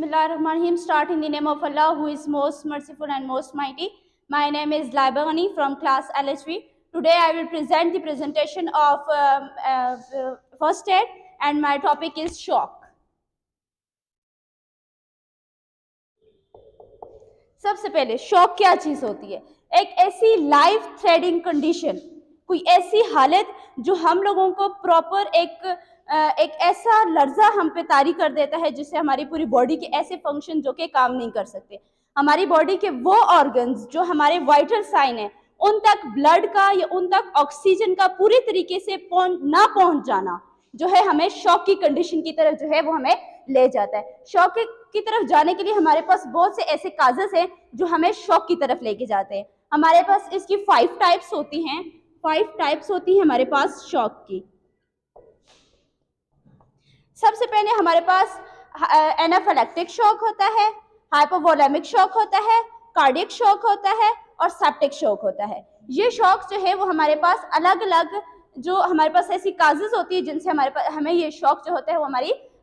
Bismillahirrahmanirrahim. Start in the name of Allah, who is most merciful and most mighty. My name is Laiba Ghani from class LHV. Today I will present the presentation of first aid, and my topic is shock. सबसे पहले shock क्या चीज होती है? एक ऐसी life threading condition, कोई ऐसी हालत जो हम लोगों को प्रॉपर एक ऐसा लर्जा हम पे तारी कर देता है जिससे हमारी पूरी बॉडी के ऐसे फंक्शन जो कि काम नहीं कर सकते, हमारी बॉडी के वो ऑर्गन्स जो हमारे वाइटल साइन है उन तक ब्लड का या उन तक ऑक्सीजन का पूरी तरीके से ना पहुंच जाना जो है हमें शॉक की कंडीशन की तरफ जो है वो हमें ले जाता है। शॉक की तरफ जाने के लिए हमारे पास बहुत से ऐसे काजेस हैं जो हमें शॉक की तरफ लेके जाते हैं। हमारे पास इसकी 5 टाइप्स होती हैं। 5 टाइप्स होती हैं हमारे पास शॉक की। सबसे पहले हमारे पास एनाफिलैक्टिक शॉक होता है, हाइपोवोलेमिक शॉक होता है, कार्डियक शॉक होता है और सेप्टिक शॉक होता है। ये शॉक जो है वो हमारे पास अलग अलग जो हमारे पास ऐसी काजेज होती है जिनसे हमें ये शॉक जो होता है वो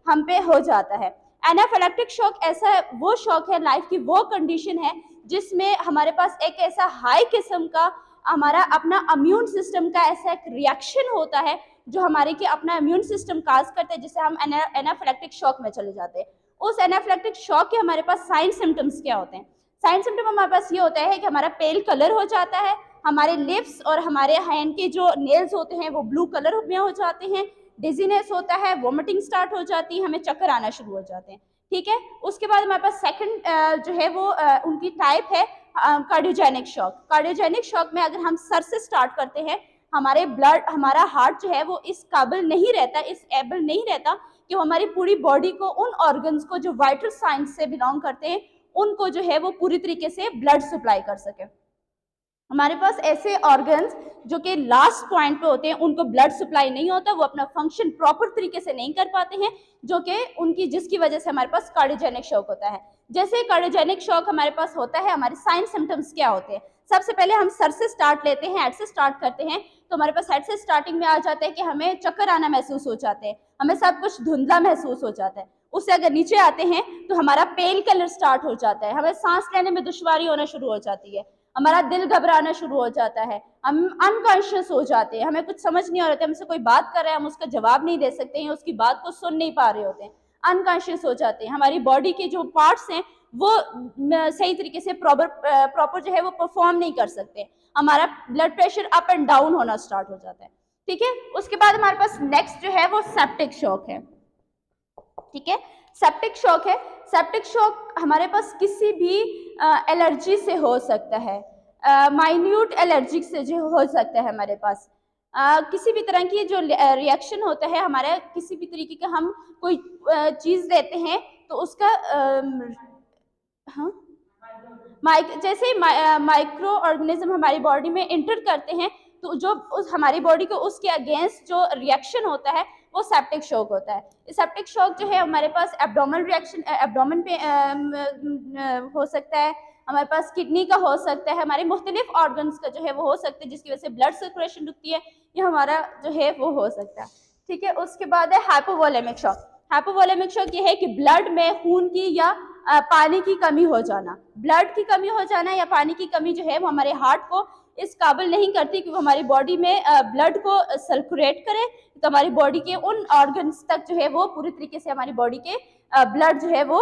हम पे हो जाता है। एनाफिलैक्टिक शॉक ऐसा वो शॉक है, लाइफ की वो कंडीशन है जिसमें हमारे पास एक ऐसा हाई किस्म का हमारा अपना इम्यून सिस्टम का ऐसा एक रिएक्शन होता है जो हमारे के अपना इम्यून सिस्टम काज करते हैं, जिससे हम एनाफिलैक्टिक शॉक में चले जाते हैं। उस एनाफिलैक्टिक शॉक के हमारे पास साइन सिम्टम्स क्या होते हैं? साइन सिम्टम हमारे पास ये होता है कि हमारा पेल कलर हो जाता है, हमारे लिप्स और हमारे हैंड के जो नेल्स होते हैं वो ब्लू कलर में हो जाते हैं, डिजीनेस होता है, वोमिटिंग स्टार्ट हो जाती है, हमें चक्कर आना शुरू हो जाते हैं। ठीक है, उसके बाद हमारे पास सेकंड जो है वो उनकी टाइप है कार्डियोजेनिक शॉक। कार्डियोजेनिक शॉक में अगर हम सर से स्टार्ट करते हैं, हमारा हार्ट जो है वो इस काबिल नहीं रहता, इस एबल नहीं रहता कि वो हमारी पूरी बॉडी को उन ऑर्गन्स को जो वाइटल साइंस से बिलोंग करते हैं उनको जो है वो पूरी तरीके से ब्लड सप्लाई कर सके। हमारे पास ऐसे ऑर्गन्स जो कि लास्ट पॉइंट पे होते हैं उनको ब्लड सप्लाई नहीं होता, वो अपना फंक्शन प्रॉपर तरीके से नहीं कर पाते हैं, जो कि जिसकी वजह से हमारे पास कार्डियोजेनिक शॉक होता है। जैसे कार्डियोजेनिक शॉक हमारे पास होता है, हमारे साइन सिम्टम्स क्या होते हैं? सबसे पहले हम सर से स्टार्ट लेते हैं, हेड से स्टार्ट करते हैं, तो हमारे पास हेड से स्टार्टिंग में आ जाता है कि हमें चक्कर आना महसूस हो जाते हैं, हमें सब कुछ धुंधला महसूस हो जाता है। उससे अगर नीचे आते हैं तो हमारा पेल कलर स्टार्ट हो जाता है, हमें सांस लेने में दुश्वारी होना शुरू हो जाती है, हमारा दिल घबराना शुरू हो जाता है, हम अनकॉन्शियस हो जाते हैं, हमें कुछ समझ नहीं आ रहा, हमसे कोई बात कर रहा है हम उसका जवाब नहीं दे सकते हैं, उसकी बात को सुन नहीं पा रहे होते हैं, अनकॉन्शियस हो जाते हैं, हमारी बॉडी के जो पार्ट्स हैं वो सही तरीके से प्रॉपर जो है वो परफॉर्म नहीं कर सकते, हमारा blood pressure up and down होना स्टार्ट हो जाता है। ठीक है, उसके बाद हमारे पास नेक्स्ट जो है वो सेप्टिक शॉक है। ठीक है, सेप्टिक शॉक है। सेप्टिक शॉक हमारे पास किसी भी एलर्जी से हो सकता है, माइन्यूट एलर्जी से जो हो सकता है, हमारे पास किसी भी तरह की जो रिएक्शन होता है, हमारे किसी भी तरीके का हम कोई चीज़ देते हैं तो उसका जैसे माइक्रो ऑर्गेनिज्म हमारी बॉडी में इंटर करते हैं तो जो हमारी बॉडी को उसके अगेंस्ट जो रिएक्शन होता है वो सेप्टिक शॉक होता है। सेप्टिक शॉक जो है हमारे पास एब्डोमेन रिएक्शन, एब्डोमेन पे हो सकता है, हमारे पास किडनी का हो सकता है, हमारे मुख्तलिफ ऑर्गन्स का जो है वो हो सकता है जिसकी वजह से ब्लड सर्कुलेशन रुकती है, ये हमारा जो है वो हो सकता है। ठीक है, उसके बाद है हाइपोवोलेमिक शॉक। हाइपोवोलेमिक शॉक ये है कि ब्लड में खून की या पानी की कमी हो जाना, ब्लड की कमी हो जाना या पानी की कमी जो है वो हमारे हार्ट को इस काबिल नहीं करती कि वो हमारी बॉडी में ब्लड को सर्कुलेट करे, तो हमारी बॉडी के उन ऑर्गन्स तक जो है वो पूरी तरीके से हमारी बॉडी के ब्लड जो है वो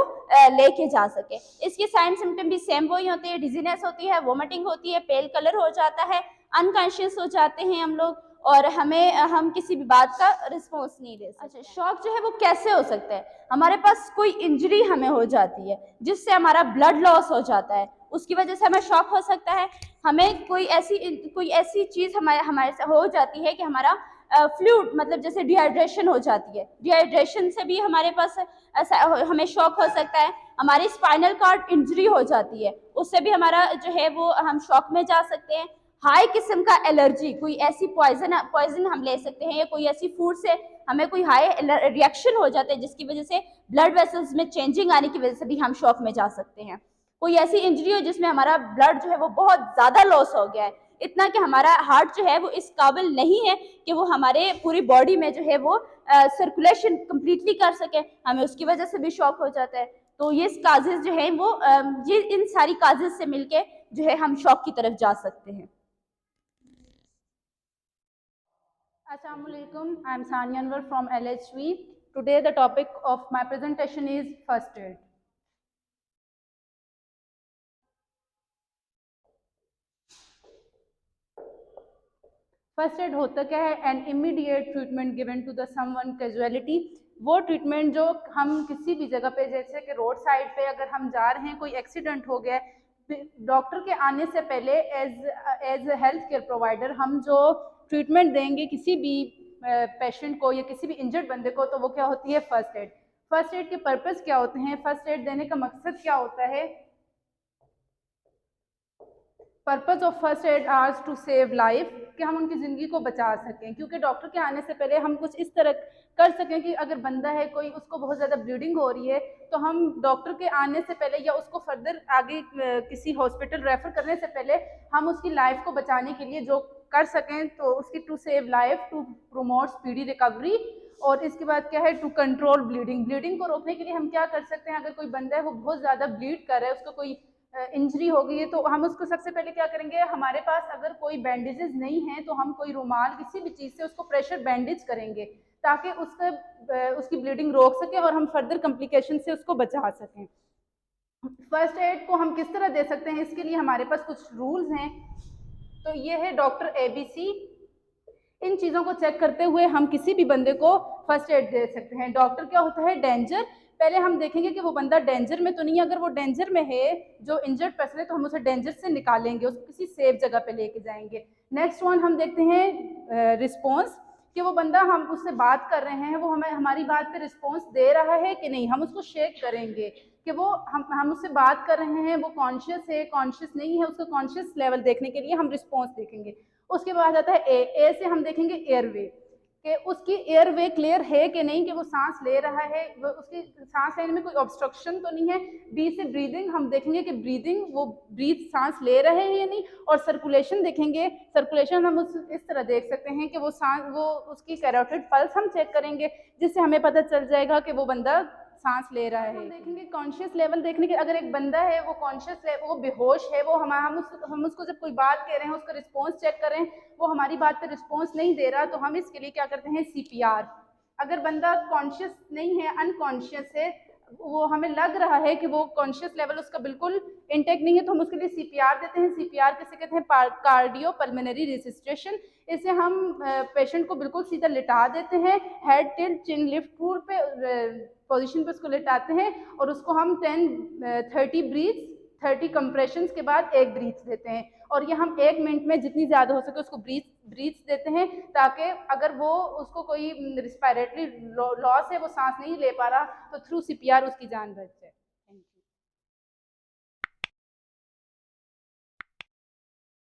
लेके जा सके। इसके साइन सिम्टम भी सेम वही होते हैं, डिजीनेस होती है, वोमिटिंग होती है, पेल कलर हो जाता है, अनकॉन्शियस हो जाते हैं हम लोग और हम किसी भी बात का रिस्पॉन्स नहीं दे सकते। अच्छा, शॉक जो है वो कैसे हो सकता है? हमारे पास कोई इंजरी हमें हो जाती है जिससे हमारा ब्लड लॉस हो जाता है, उसकी वजह से हमें शॉक हो सकता है। हमें कोई ऐसी चीज़ हमारे से हो जाती है कि हमारा फ्लूइड मतलब जैसे डिहाइड्रेशन हो जाती है, डिहाइड्रेशन से भी हमारे पास हमें शॉक हो सकता है। हमारी स्पाइनल कॉर्ड इंजरी हो जाती है, उससे भी हमारा जो है वो हम शॉक में जा सकते हैं। हाई किस्म का एलर्जी, कोई ऐसी पॉइजन हम ले सकते हैं या कोई ऐसी फूड से हमें कोई हाई रिएक्शन हो जाता है जिसकी वजह से ब्लड वेसल्स में चेंजिंग आने की वजह से भी हम शॉक में जा सकते हैं। कोई ऐसी इंजरी हो जिसमें हमारा ब्लड जो है वो बहुत ज़्यादा लॉस हो गया है, इतना कि हमारा हार्ट जो है वो इस काबिल नहीं है कि वो हमारे पूरी बॉडी में जो है वो सर्कुलेशन कंप्लीटली कर सके, हमें उसकी वजह से भी शॉक हो जाता है। तो ये काजेज जो है वो ये इन सारी काजेज से मिलके जो है हम शॉक की तरफ जा सकते हैं। Assalamu alaikum. I am Sania Anwar from LHV. Today the topic of my presentation is first aid. First aid होता क्या है? An immediate treatment given to the someone casualty. वो ट्रीटमेंट जो हम किसी भी जगह पे, जैसे कि रोड साइड पे अगर हम जा रहे हैं, कोई एक्सीडेंट हो गया, डॉक्टर के आने से पहले एज हेल्थ केयर प्रोवाइडर हम जो ट्रीटमेंट देंगे किसी भी पेशेंट को या किसी भी इंजर्ड बंदे को, तो वो क्या होती है? First aid. फर्स्ट एड के पर्पस क्या होते हैं? फर्स्ट एड देने का मकसद क्या होता है? Purpose of first aid are to save life, कि हम उनकी ज़िंदगी को बचा सकें, क्योंकि डॉक्टर के आने से पहले हम कुछ इस तरह कर सकें कि अगर बंदा है कोई, उसको बहुत ज़्यादा ब्लीडिंग हो रही है, तो हम डॉक्टर के आने से पहले या उसको फर्दर आगे किसी हॉस्पिटल रेफ़र करने से पहले हम उसकी लाइफ को बचाने के लिए जो कर सकें, तो उसकी to save life, to promote speedy recovery. और इसके बाद क्या है? To control bleeding. ब्लीडिंग को रोकने के लिए हम क्या कर सकते हैं? अगर कोई बंदा है वो बहुत ज़्यादा ब्लीड कर रहा है, उसको कोई इंजरी हो गई है, तो हम उसको सबसे पहले क्या करेंगे? हमारे पास अगर कोई बैंडेजेस नहीं है तो हम कोई रुमाल, किसी भी चीज़ से उसको प्रेशर बैंडेज करेंगे, ताकि उसकी ब्लीडिंग रोक सकें और हम फर्दर कॉम्प्लिकेशन से उसको बचा सकें। फर्स्ट एड को हम किस तरह दे सकते हैं? इसके लिए हमारे पास कुछ रूल्स हैं। तो ये है डॉक्टर ABC। इन चीज़ों को चेक करते हुए हम किसी भी बंदे को फर्स्ट एड दे सकते हैं। डॉक्टर क्या होता है? डेंजर। पहले हम देखेंगे कि वो बंदा डेंजर में तो नहीं है। अगर वो डेंजर में है, जो इंजर्ड पर्सन है, तो हम उसे डेंजर से निकालेंगे, उसको किसी सेफ जगह पे लेके जाएंगे। नेक्स्ट वन हम देखते हैं रिस्पॉन्स, कि वो बंदा, हम उससे बात कर रहे हैं, वो हमें हमारी बात पे रिस्पॉन्स दे रहा है कि नहीं। हम उसको चेक करेंगे कि वो हम उससे बात कर रहे हैं, वो कॉन्शियस है, कॉन्शियस नहीं है। उसका कॉन्शियस लेवल देखने के लिए हम रिस्पॉन्स देखेंगे। उसके बाद आता है ए से हम देखेंगे एयरवे, कि उसकी एयरवे क्लियर है कि नहीं, कि वो सांस ले रहा है, वो उसकी सांस लेने में कोई ऑब्स्ट्रक्शन तो नहीं है। बी से ब्रीदिंग, हम देखेंगे कि ब्रीदिंग, वो सांस ले रहे हैं या नहीं। और सर्कुलेशन देखेंगे। सर्कुलेशन हम इस तरह देख सकते हैं कि वो उसकी कैरोटिड पल्स हम चेक करेंगे, जिससे हमें पता चल जाएगा कि वो बंदा सांस ले रहा है। हम देखेंगे कॉन्शियस लेवल देखने के, अगर एक बंदा है वो कॉन्शियस है, वो बेहोश है, वो हम उसको जब कोई बात कह रहे हैं, उसका रिस्पॉन्स चेक करें, वो हमारी बात पे रिस्पॉन्स नहीं दे रहा, तो हम इसके लिए क्या करते हैं? CPR। अगर बंदा कॉन्शियस नहीं है, अनकॉन्शियस है, वो हमें लग रहा है कि वो कॉन्शियस लेवल उसका बिल्कुल इंटेक्ट नहीं है, तो हम उसके लिए CPR देते हैं। CPR किसे कहते हैं? Cardio pulmonary resuscitation. इसे हम पेशेंट को बिल्कुल सीधा लिटा देते हैं, हेड टिल्ट चिन लिफ्ट टूल पे पोजीशन पे उसको लिटाते हैं, और उसको हम 30 ब्रीथ्स, 30 कंप्रेशंस के बाद एक ब्रीथ देते हैं। और ये हम 1 मिनट में जितनी ज़्यादा हो सके उसको ब्रीथ्स देते हैं, ताकि अगर वो उसको कोई रिस्पायरेटरी लॉस है, वो सांस नहीं ले पा रहा, तो थ्रू CPR उसकी जान बच जाए। Thank you.